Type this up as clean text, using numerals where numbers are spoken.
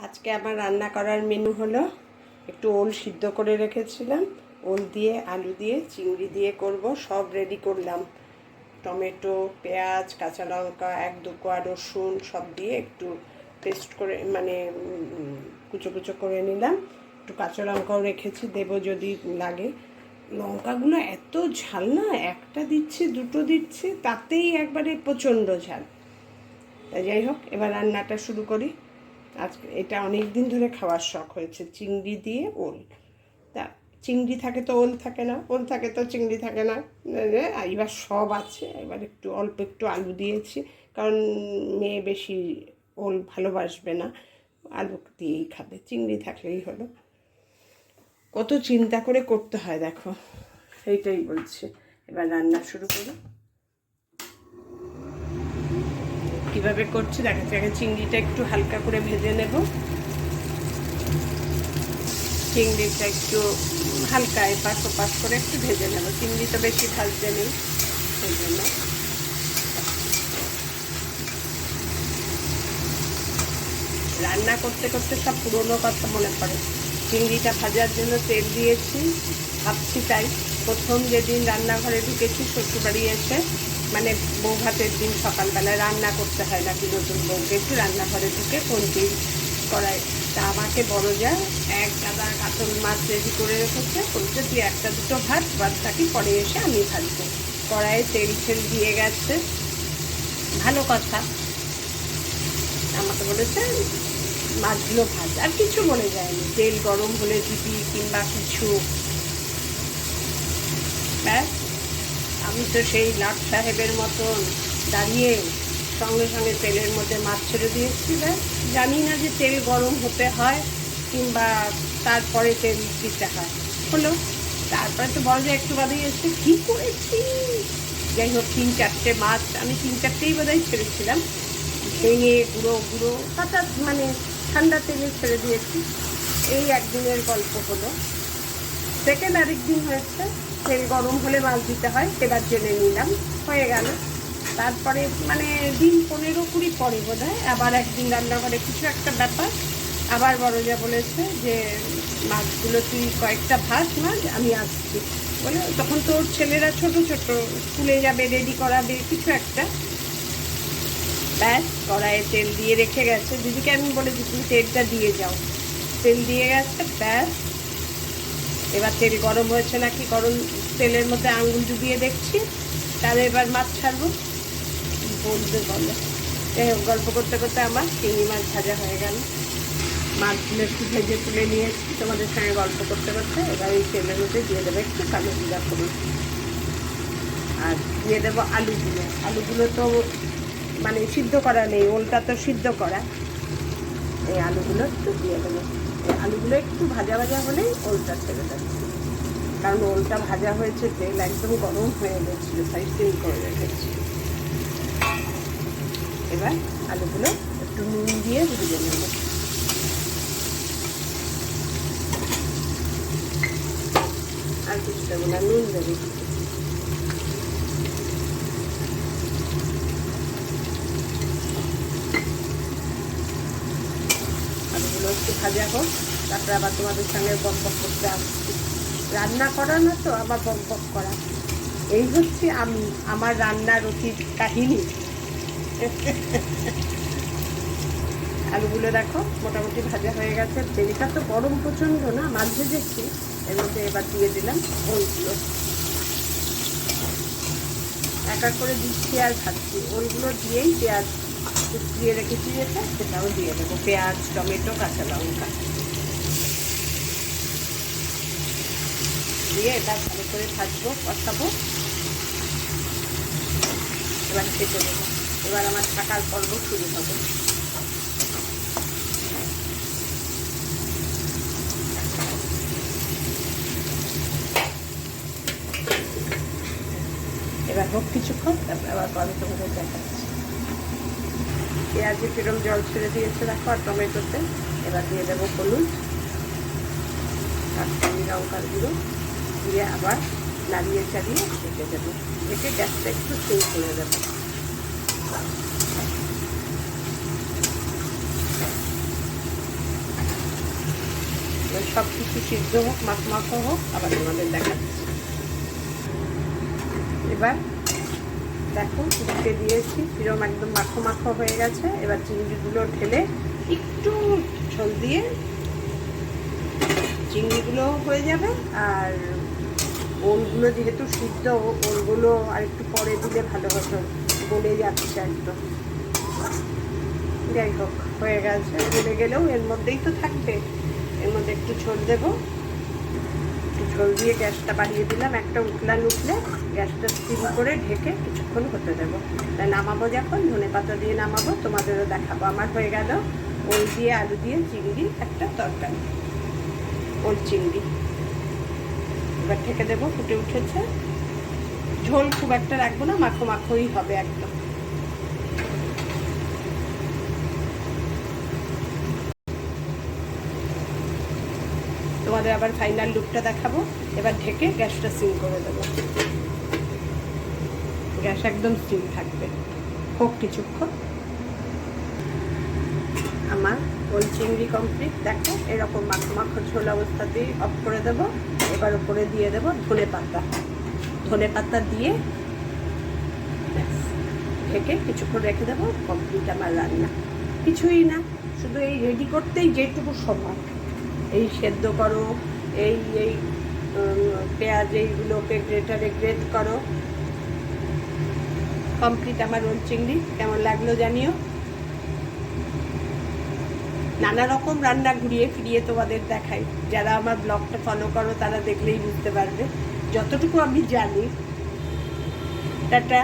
আজকে আমার রান্না করার মেনু হলো একটু ওল সিদ্ধ করে রেখেছিলাম, ওল দিয়ে আলু দিয়ে চিংড়ি দিয়ে করব। সব রেডি করলাম, টমেটো, পেঁয়াজ, কাঁচা লঙ্কা, 1-2 কোয়া রসুন সব দিয়ে একটু পেস্ট করে কুচো কুচো করে নিলাম। একটু কাঁচা লঙ্কাও রেখেছি, দেবো যদি লাগে। লঙ্কাগুলো এত ঝাল না, একটা দিচ্ছে দুটো দিচ্ছে তাতেই একবারে প্রচণ্ড ঝাল। যাই হোক, এবার রান্নাটা শুরু করি। আজকে এটা অনেক দিন ধরে খাওয়ার শখ হয়েছে, চিংড়ি দিয়ে ওল। তা চিংড়ি থাকে তো ওল থাকে না, ওল থাকে তো চিংড়ি থাকে না। এবার সব আছে, এবার অল্প একটু আলু দিয়েছি, কারণ মেয়ে বেশি ওল ভালোবাসবে না, আলু দিয়েই খাবে, চিংড়ি থাকলেই হলো। কত চিন্তা করে করতে হয় দেখো, সেইটাই বলছি। এবার রান্না শুরু করি। কীভাবে করছি দেখাচ্ছি। আগে চিংড়িটা একটু হালকা করে ভেজে নেব। চিংড়িটা একটু হালকা এপাশ ওপাশ করে একটু ভেজে নেব। চিংড়ি তো বেশি ভাজতে নেই, সেই জন্য। রান্না করতে করতে সব পুরোনো কথা মনে পড়ে। চিংড়িটা ভাজার জন্য তেল দিয়েছি, ভাবছি তাই প্রথম যেদিন রান্নাঘরে ঢুকেছি শ্বশুরবাড়ি এসে, মানে বউ ভাতের দিন সকালবেলায় রান্না করতে হয় নাকি নতুন বউকে, একটু রান্নাঘরে ঢুকে পন্টির কড়াই। তা আমাকে বড় যা এক গাদা কাতল মাছ রেডি করে রেখেছে, বলছে তুই একটা দুটো ভাত, বাদ থাকি পরে এসে আমি ভাজবো। কড়াইয়ে তেল ঠেল দিয়ে গেছে, ভালো কথা। আমাকে বলেছে মাছগুলো ভাজ, আর কিছু বলে যায়নি। তেল গরম হলে দিবি কিংবা কিছু, ব্যাস। আমি তো সেই লাট সাহেবের মতন দাঁড়িয়ে সঙ্গে সঙ্গে তেলের মধ্যে মাছ ছেড়ে দিয়েছি। ব্যাস, জানি না যে তেল গরম হতে হয় কিংবা তারপরে তেল দিতে হয়। হলো, তারপরে তো বড় যে একটু বাদেই এসে কী করেছি। যাই হোক, 3-4টে মাছ, আমি 3-4টেই বোধহয় ছেড়েছিলাম, ভেঙে গুঁড়ো গুঁড়ো কাঁচা মানে ঠান্ডা তেলে ছেড়ে দিয়েছি। এই একদিনের গল্প হলো। সেকেন্ড আরেক দিন হয়েছে, তেল গরম হলে মাছ দিতে হয়, এবার জেনে নিলাম, হয়ে গেল। তারপরে মানে দিন 15-20 পরে বোধ হয় আবার একদিন রান্নাঘরে কিছু একটা ব্যাপার, আবার বড় যা বলেছে যে মাছগুলো তুই কয়েকটা ভাজ, মাছ আমি আসছি বলে। তখন তো ওর ছেলেরা ছোট ছোট, স্কুলে যাবে, রেডি করাবে কিছু একটা। ব্যাস, কড়াইয়ে তেল দিয়ে রেখে গেছে। দিদিকে আমি বলেছি তুমি তেলটা দিয়ে যাও, তেল দিয়ে গেছে। ব্যাস, এবার তেল গরম হয়েছে নাকি, গরম তেলের মধ্যে আঙুল ডুবিয়ে দেখছি, তাহলে এবার মাছ ছাড়বো। বলতে বলো। যাই হোক, গল্প করতে করতে আমার চিংড়ি মাছ ভাজা হয়ে গেল। মাছগুলো একটু ভেজে তুলে নিয়েছি তোমাদের সঙ্গে গল্প করতে করতে। এবার এই তেলের মধ্যে দিয়ে দেবো একটু কালো জিরা ফোড়ন, আর দিয়ে দেবো আলুগুলো। আলুগুলো তো মানে সিদ্ধ করা নেই, ওলটা তো সিদ্ধ করা। এই আলুগুলো একটু দিয়ে দেবো। এই আলুগুলো একটু ভাজা ভাজা হলেই ওলটা ছেড়ে দেবো, কারণ ওলটা ভাজা হয়েছে, তেল একদম গরম হয়ে গেছিলো, তাই তেল করে রেখেছি। এবার আলুগুলো একটু নুন দিয়ে ভেজে নেব। আর কিছু দেবো না, নুন দেবো। আলুগুলো একটু ভাজা হোক, তারপরে আবার তোমাদের সঙ্গে বক বক করতে আসছি। রান্না করা না তো আবার বক বক করা, এই হচ্ছে আমি, আমার রান্নার অতীত কাহিনী। আলুগুলো দেখো মোটামুটি ভাজা হয়ে গেছে। তেলটা তো গরম প্রচণ্ড না, মাছ ভেজেছি। এর মধ্যে এবার দিয়ে দিলাম ওলগুলো, এক এক করে দিচ্ছি আর ভাজছি। ওলগুলো দিয়েই পেঁয়াজ দিয়ে রেখেছি যেটা, সেটাও দিয়ে দেবো। পেঁয়াজ, টমেটো, কাঁচা লঙ্কা দিয়ে এটা ভালো করে ভাজবো, কষাবো। এবার কেটে দেবো। এবার আমার থাকার পর্ব শুরু হবে। এবার হোক কিছুক্ষণ, তারপরে আবার পরে তোমাদের দেখাচ্ছি। পেঁয়াজে কিরম জল ছেড়ে দিয়েছে দেখো, আর টমেটোতে। এবার দিয়ে দেবো হলুদ আর লঙ্কার গুঁড়ো দিয়ে আবার নাড়িয়ে চাড়িয়ে ঢেকে দেবো। ঢেকে গ্যাসটা একটু সিম করে দেবো। সব কিছু সিদ্ধ হোক, মাখো হোক, আবার তোমাদের দেখাচ্ছি। এবার দেখো চিংড়িতে দিয়েছি, কিরম একদম মাখো হয়ে গেছে। এবার চিংড়িগুলো ঢেলে একটু ঝোল দিয়ে চিংড়িগুলো হয়ে যাবে। আর ওলগুলো যেহেতু সিদ্ধ, ওলগুলো আর একটু পরে দিলে ভালো হতো, গলে যাচ্ছে একদম। যাই হোক, হয়ে গেছে। গলে গেলেও এর মধ্যেই তো থাকবে, এর মধ্যে একটু ঝোল দেবো। একটু ঝোল দিয়ে গ্যাসটা বাড়িয়ে দিলাম, একটা উতলান উঠলে গ্যাসটা স্টিম করে ঢেকে কিছুক্ষণ হতে দেবো। তাই নামাবো যখন ধনেপাতা দিয়ে নামাবো, তোমাদেরও দেখাবো। আমার হয়ে গেল ওল দিয়ে আলু দিয়ে চিংড়ি একটা তরকারি, ওল চিংড়ি। এবার ঢেকে দেবো, ফুটে উঠেছে। ঝোল খুব একটা রাখবো না, মাখোই হবে একদম। তোমাদের আবার ফাইনাল লুকটা দেখাবো। এবার ঢেকে গ্যাসটা সিম করে দেবো, গ্যাস একদম সিম থাকবে, হোক কিছুক্ষণ। আমার ওল চিংড়ি কমপ্লিট। দেখো এরকম মাখো ঝোল অবস্থাতেই অফ করে দেবো। এবার উপরে দিয়ে দেবো ধনে পাতা দিয়ে ঢেকে কিছুক্ষণ রেখে দেবো। কমপ্লিট আমার রান্না। কিছুই না, শুধু এই রেডি করতেই যেটুকু সময়, এই সেদ্ধ করো, এই পেঁয়াজ এইগুলোকে গ্রেটারে গ্রেট করো। কমপ্লিট আমার ওল চিংড়ি। কেমন লাগলো জানিও। নানা রকম রান্না ঘুরিয়ে ফিরিয়ে তোমাদের দেখাই। যারা আমার ব্লগটা ফলো করো তারা দেখলেই বুঝতে পারবে, যতটুকু আমি জানি। টাটা।